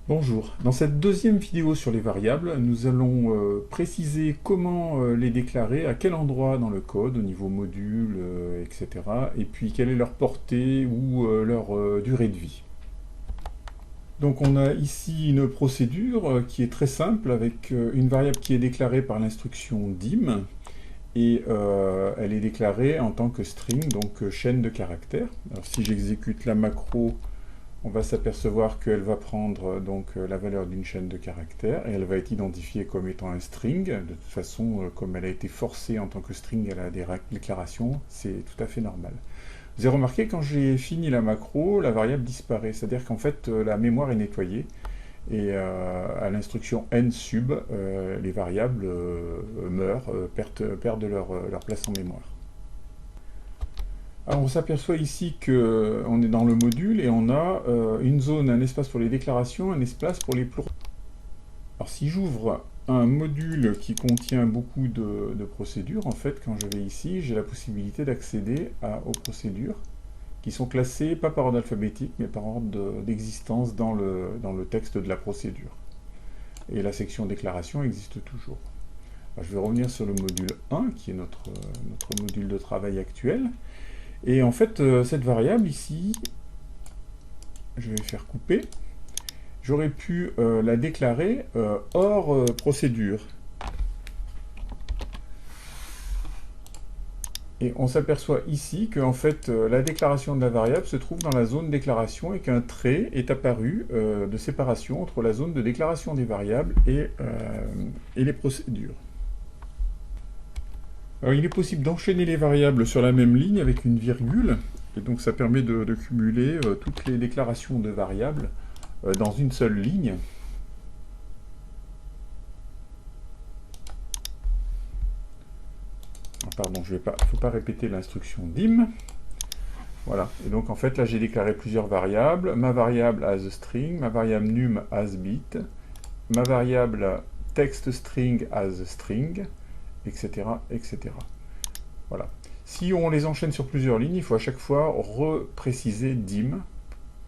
Bonjour, dans cette deuxième vidéo sur les variables, nous allons préciser comment les déclarer, à quel endroit dans le code, au niveau module, etc. Et puis quelle est leur portée ou leur durée de vie. Donc on a ici une procédure qui est très simple avec une variable qui est déclarée par l'instruction dim et elle est déclarée en tant que string, donc chaîne de caractères. Alors si j'exécute la macro, on va s'apercevoir qu'elle va prendre la valeur d'une chaîne de caractères et elle va être identifiée comme étant un string. De toute façon, comme elle a été forcée en tant que string à la déclaration, c'est tout à fait normal. Vous avez remarqué, quand j'ai fini la macro, la variable disparaît. C'est-à-dire qu'en fait, la mémoire est nettoyée. Et à l'instruction n sub, les variables meurent, perdent leur place en mémoire. Alors on s'aperçoit ici qu'on est dans le module et on a une zone, un espace pour les déclarations, un espace pour les pluriels. Alors si j'ouvre un module qui contient beaucoup de procédures, en fait, quand je vais ici, j'ai la possibilité d'accéder aux procédures qui sont classées, pas par ordre alphabétique, mais par ordre d'existence dans le texte de la procédure. Et la section déclaration existe toujours. Alors, je vais revenir sur le module 1, qui est notre module de travail actuel. Et en fait, cette variable ici, je vais faire couper, j'aurais pu la déclarer hors procédure. Et on s'aperçoit ici que en fait, la déclaration de la variable se trouve dans la zone déclaration et qu'un trait est apparu de séparation entre la zone de déclaration des variables et les procédures. Alors, il est possible d'enchaîner les variables sur la même ligne avec une virgule, et donc ça permet de cumuler toutes les déclarations de variables dans une seule ligne. Pardon, il ne faut pas répéter l'instruction dim. Voilà, et donc en fait là j'ai déclaré plusieurs variables, ma variable as string, ma variable num as bit, ma variable text string as string, etc. etc. Voilà. Si on les enchaîne sur plusieurs lignes, il faut à chaque fois repréciser dim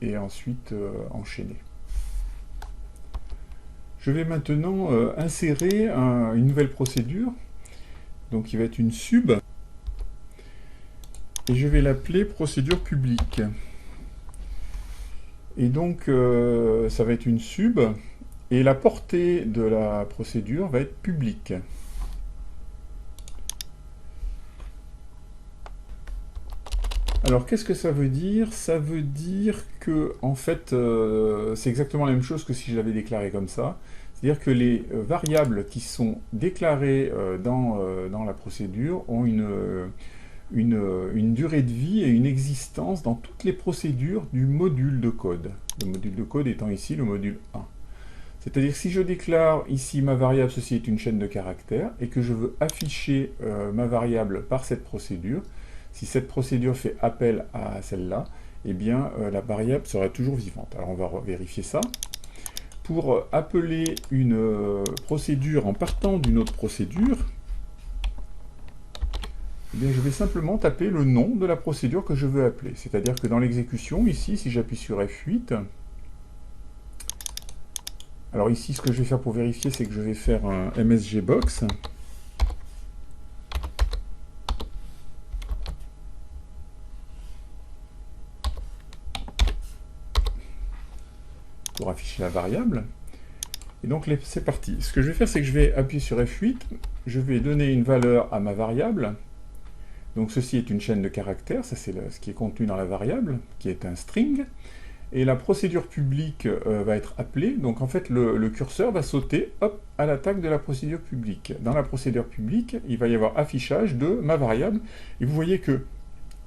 et ensuite enchaîner. Je vais maintenant insérer une nouvelle procédure, donc qui va être une sub, et je vais l'appeler procédure publique. Et donc ça va être une sub, et la portée de la procédure va être publique. Alors qu'est-ce que ça veut dire? Ça veut dire que en fait c'est exactement la même chose que si je l'avais déclaré comme ça. C'est-à-dire que les variables qui sont déclarées dans la procédure ont une durée de vie et une existence dans toutes les procédures du module de code. Le module de code étant ici le module 1. C'est-à-dire que si je déclare ici ma variable, ceci est une chaîne de caractères, et que je veux afficher ma variable par cette procédure, si cette procédure fait appel à celle-là, eh bien la variable sera toujours vivante. Alors on va vérifier ça. Pour appeler une procédure en partant d'une autre procédure, eh bien, je vais simplement taper le nom de la procédure que je veux appeler. C'est-à-dire que dans l'exécution, ici, si j'appuie sur F8, alors ici, ce que je vais faire pour vérifier, c'est que je vais faire un MSGBox. Pour afficher la variable. Et donc c'est parti. Ce que je vais faire, c'est que je vais appuyer sur F8, je vais donner une valeur à ma variable. Donc ceci est une chaîne de caractères, ça c'est ce qui est contenu dans la variable, qui est un string. Et la procédure publique va être appelée, donc en fait le curseur va sauter hop, à l'attaque de la procédure publique. Dans la procédure publique, il va y avoir affichage de ma variable, et vous voyez que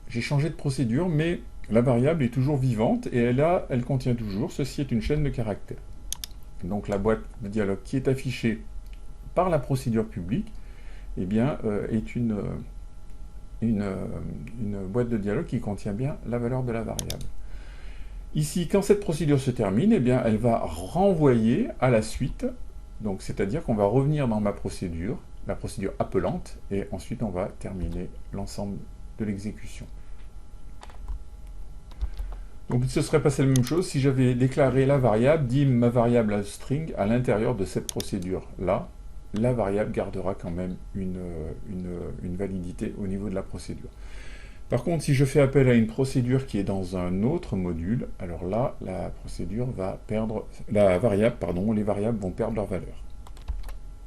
j'ai changé de procédure, mais la variable est toujours vivante, et elle contient toujours, ceci est une chaîne de caractères. Donc la boîte de dialogue qui est affichée par la procédure publique, eh bien, est une boîte de dialogue qui contient bien la valeur de la variable. Ici, quand cette procédure se termine, eh bien, elle va renvoyer à la suite, donc c'est-à-dire qu'on va revenir dans ma procédure, la procédure appelante, et ensuite on va terminer l'ensemble de l'exécution. Donc il se serait passé la même chose si j'avais déclaré la variable, dit ma variable à string à l'intérieur de cette procédure. Là, la variable gardera quand même une validité au niveau de la procédure. Par contre, si je fais appel à une procédure qui est dans un autre module, alors là, la procédure va perdre, la variable, pardon, les variables vont perdre leur valeur.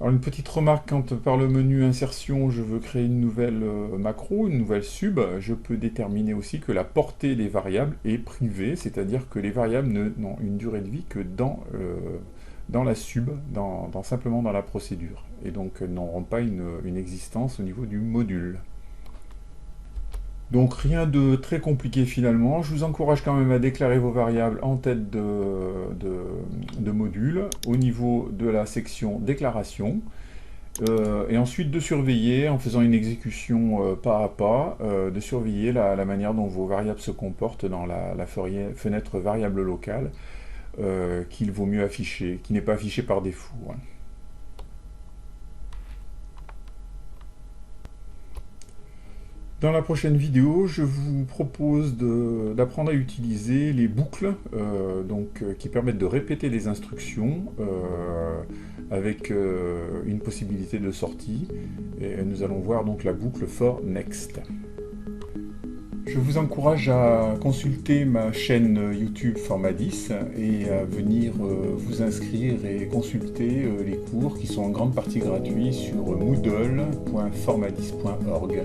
Alors une petite remarque, quand par le menu insertion, je veux créer une nouvelle macro, une nouvelle sub, je peux déterminer aussi que la portée des variables est privée, c'est-à-dire que les variables n'ont une durée de vie que dans la sub, simplement dans la procédure, et donc n'auront pas une existence au niveau du module. Donc rien de très compliqué finalement. Je vous encourage quand même à déclarer vos variables en tête de module au niveau de la section déclaration. Et ensuite de surveiller, en faisant une exécution pas à pas, de surveiller la manière dont vos variables se comportent dans la fenêtre variable locale qu'il vaut mieux afficher, qui n'est pas affichée par défaut, hein. Dans la prochaine vidéo, je vous propose d'apprendre à utiliser les boucles qui permettent de répéter les instructions avec une possibilité de sortie. Et nous allons voir donc la boucle for next. Je vous encourage à consulter ma chaîne YouTube Format 10 et à venir vous inscrire et consulter les cours qui sont en grande partie gratuits sur moodle.format10.org.